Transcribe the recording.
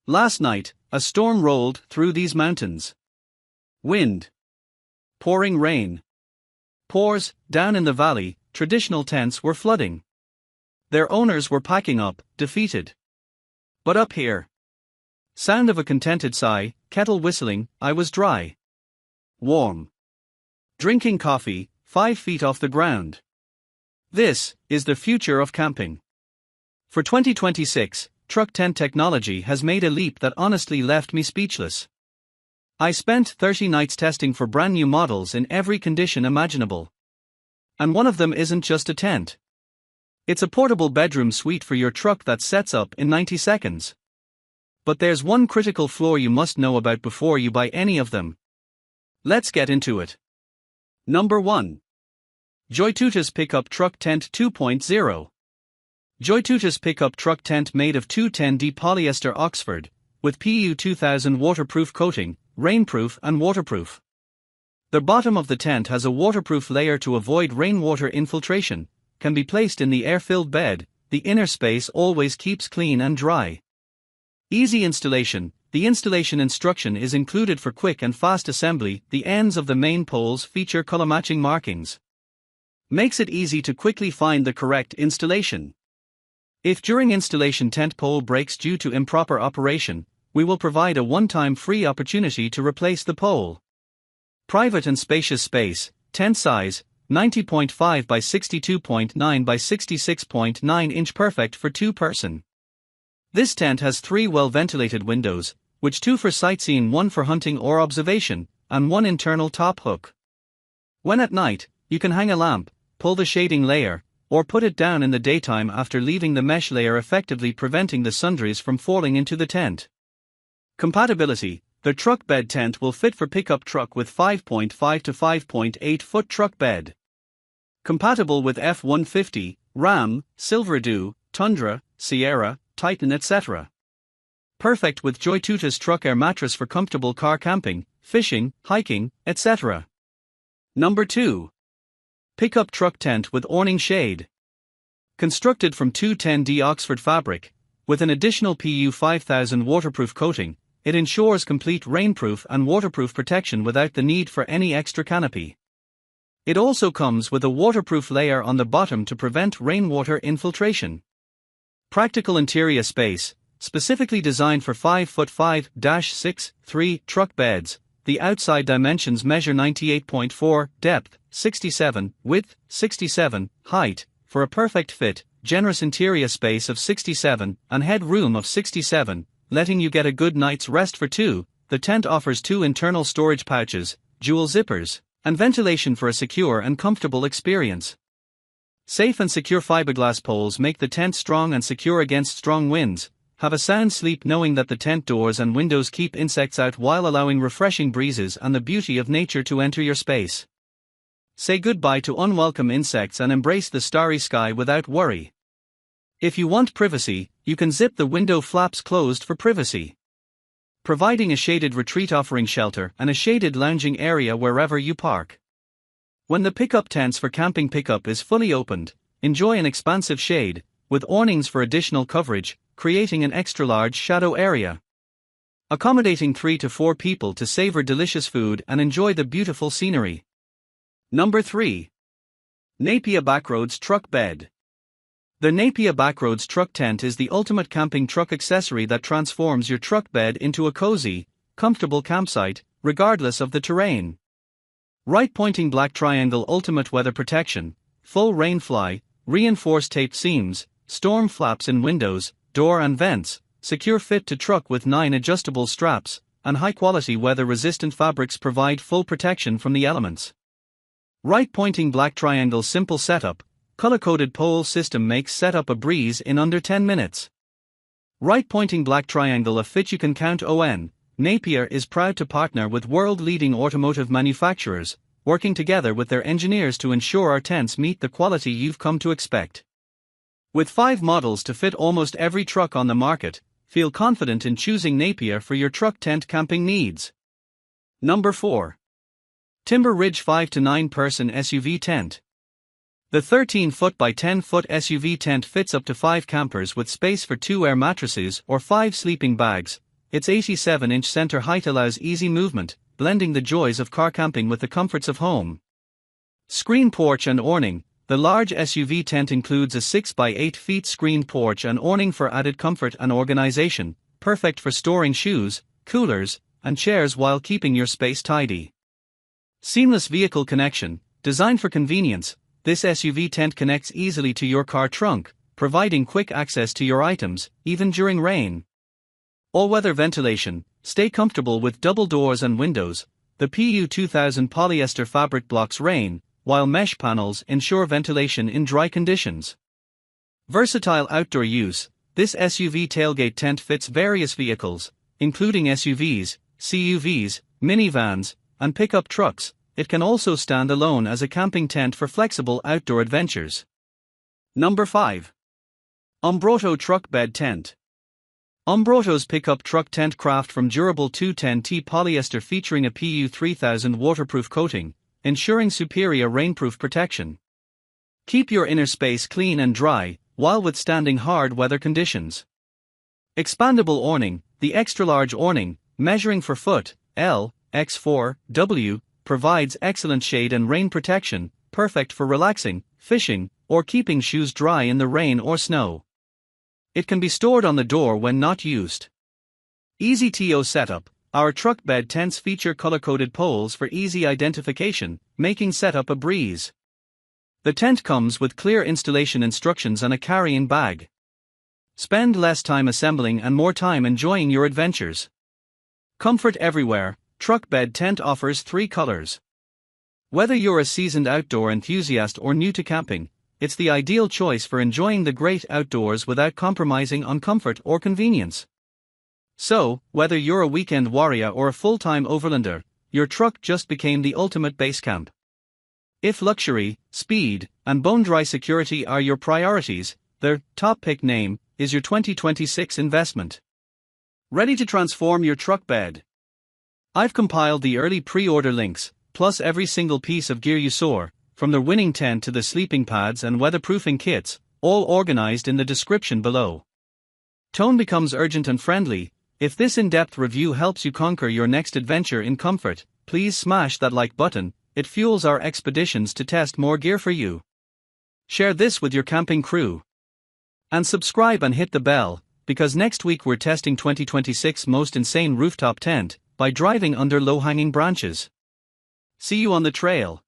Last night, a storm rolled through these mountains. Wind. Pouring rain. Pours. Down in the valley, traditional tents were flooding. Their owners were packing up, defeated. But up here. Sound of a contented sigh, kettle whistling, I was dry. Warm. Drinking coffee, 5 feet off the ground. This is the future of camping. For 2026, truck tent technology has made a leap that honestly left me speechless. I spent 30 nights testing for brand new models in every condition imaginable. And one of them isn't just a tent. It's a portable bedroom suite for your truck that sets up in 90 seconds. But there's one critical flaw you must know about before you buy any of them. Let's get into it. Number 1. JOYTUTUS Pickup Truck Tent 2.0. JOYTUTUS Pickup Truck Tent made of 210D polyester Oxford, with PU 2000 waterproof coating, rainproof and waterproof. The bottom of the tent has a waterproof layer to avoid rainwater infiltration, can be placed in the air-filled bed, the inner space always keeps clean and dry. Easy installation. The installation instruction is included for quick and fast assembly. The ends of the main poles feature color-matching markings. Makes it easy to quickly find the correct installation. If during installation tent pole breaks due to improper operation, we will provide a one-time free opportunity to replace the pole. Private and spacious space. Tent size, 90.5 by 62.9 by 66.9 inch, perfect for 2-person. This tent has 3 well-ventilated windows, which 2 for sightseeing, 1 for hunting or observation, and 1 internal top hook. When at night, you can hang a lamp, pull the shading layer, or put it down in the daytime after leaving the mesh layer, effectively preventing the sundries from falling into the tent. Compatibility. The truck bed tent will fit for pickup truck with 5.5 to 5.8 foot truck bed. Compatible with F-150, Ram, Silverado, Tundra, Sierra, Titan, etc. Perfect with JOYTUTUS truck air mattress for comfortable car camping, fishing, hiking, etc. Number 2. Pickup truck tent with awning shade. Constructed from 210D Oxford fabric, with an additional PU 5000 waterproof coating, it ensures complete rainproof and waterproof protection without the need for any extra canopy. It also comes with a waterproof layer on the bottom to prevent rainwater infiltration. Practical interior space, specifically designed for 5'5'6'3" truck beds. The outside dimensions measure 98.4, depth, 67, width, 67, height, for a perfect fit, generous interior space of 67, and head room of 67, letting you get a good night's rest for 2. The tent offers 2 internal storage pouches, dual zippers, and ventilation for a secure and comfortable experience. Safe and secure fiberglass poles make the tent strong and secure against strong winds. Have a sound sleep knowing that the tent doors and windows keep insects out while allowing refreshing breezes and the beauty of nature to enter your space. Say goodbye to unwelcome insects and embrace the starry sky without worry. If you want privacy, you can zip the window flaps closed for privacy. Providing a shaded retreat, offering shelter and a shaded lounging area wherever you park. When the pickup tents for camping pickup is fully opened, enjoy an expansive shade, with awnings for additional coverage, creating an extra-large shadow area. Accommodating 3 to 4 people to savor delicious food and enjoy the beautiful scenery. Number 3. Napier Backroadz Truck Bed. The Napier Backroadz truck tent is the ultimate camping truck accessory that transforms your truck bed into a cozy, comfortable campsite, regardless of the terrain. Right-pointing black triangle ultimate weather protection, full rainfly, reinforced tape seams, storm flaps in windows, door and vents, secure fit to truck with 9 adjustable straps, and high-quality weather-resistant fabrics provide full protection from the elements. Right-pointing black triangle simple setup, color-coded pole system makes setup a breeze in under 10 minutes. Right-pointing black triangle, a fit you can count on. Napier is proud to partner with world-leading automotive manufacturers, working together with their engineers to ensure our tents meet the quality you've come to expect. With 5 models to fit almost every truck on the market, feel confident in choosing Napier for your truck tent camping needs. Number 4. Timber Ridge 5 to 9 person SUV tent. The 13-foot by 10-foot SUV tent fits up to 5 campers with space for 2 air mattresses or 5 sleeping bags, its 87-inch center height allows easy movement, blending the joys of car camping with the comforts of home. Screen porch and awning. The large SUV tent includes a 6 by 8 feet screen porch and awning for added comfort and organization, perfect for storing shoes, coolers, and chairs while keeping your space tidy. Seamless vehicle connection. Designed for convenience, this SUV tent connects easily to your car trunk, providing quick access to your items, even during rain. All-weather ventilation. Stay comfortable with double doors and windows. The PU2000 polyester fabric blocks rain, while mesh panels ensure ventilation in dry conditions. Versatile outdoor use. This SUV tailgate tent fits various vehicles, including SUVs, CUVs, minivans, and pickup trucks. It can also stand alone as a camping tent for flexible outdoor adventures. Number 5. Umbrauto Truck Bed Tent. Umbrauto's pickup truck tent craft from durable 210T polyester featuring a PU3000 waterproof coating, ensuring superior rainproof protection. Keep your inner space clean and dry, while withstanding hard weather conditions. Expandable awning. The extra-large awning, measuring 4 foot, L, x 4, W, provides excellent shade and rain protection, perfect for relaxing, fishing, or keeping shoes dry in the rain or snow. It can be stored on the door when not used. Easy TO setup. Our truck bed tents feature color-coded poles for easy identification, making setup a breeze. The tent comes with clear installation instructions and a carrying bag. Spend less time assembling and more time enjoying your adventures. Comfort everywhere. Truck bed tent offers 3 colors. Whether you're a seasoned outdoor enthusiast or new to camping, it's the ideal choice for enjoying the great outdoors without compromising on comfort or convenience. So, whether you're a weekend warrior or a full-time overlander, your truck just became the ultimate base camp. If luxury, speed, and bone-dry security are your priorities, the top pick name is your 2026 investment. Ready to transform your truck bed? I've compiled the early pre-order links, plus every single piece of gear you saw, from the winning tent to the sleeping pads and weatherproofing kits, all organized in the description below. Tone becomes urgent and friendly. If this in-depth review helps you conquer your next adventure in comfort, please smash that like button. It fuels our expeditions to test more gear for you. Share this with your camping crew. And subscribe and hit the bell, because next week we're testing 2026 most insane rooftop tent by driving under low-hanging branches. See you on the trail.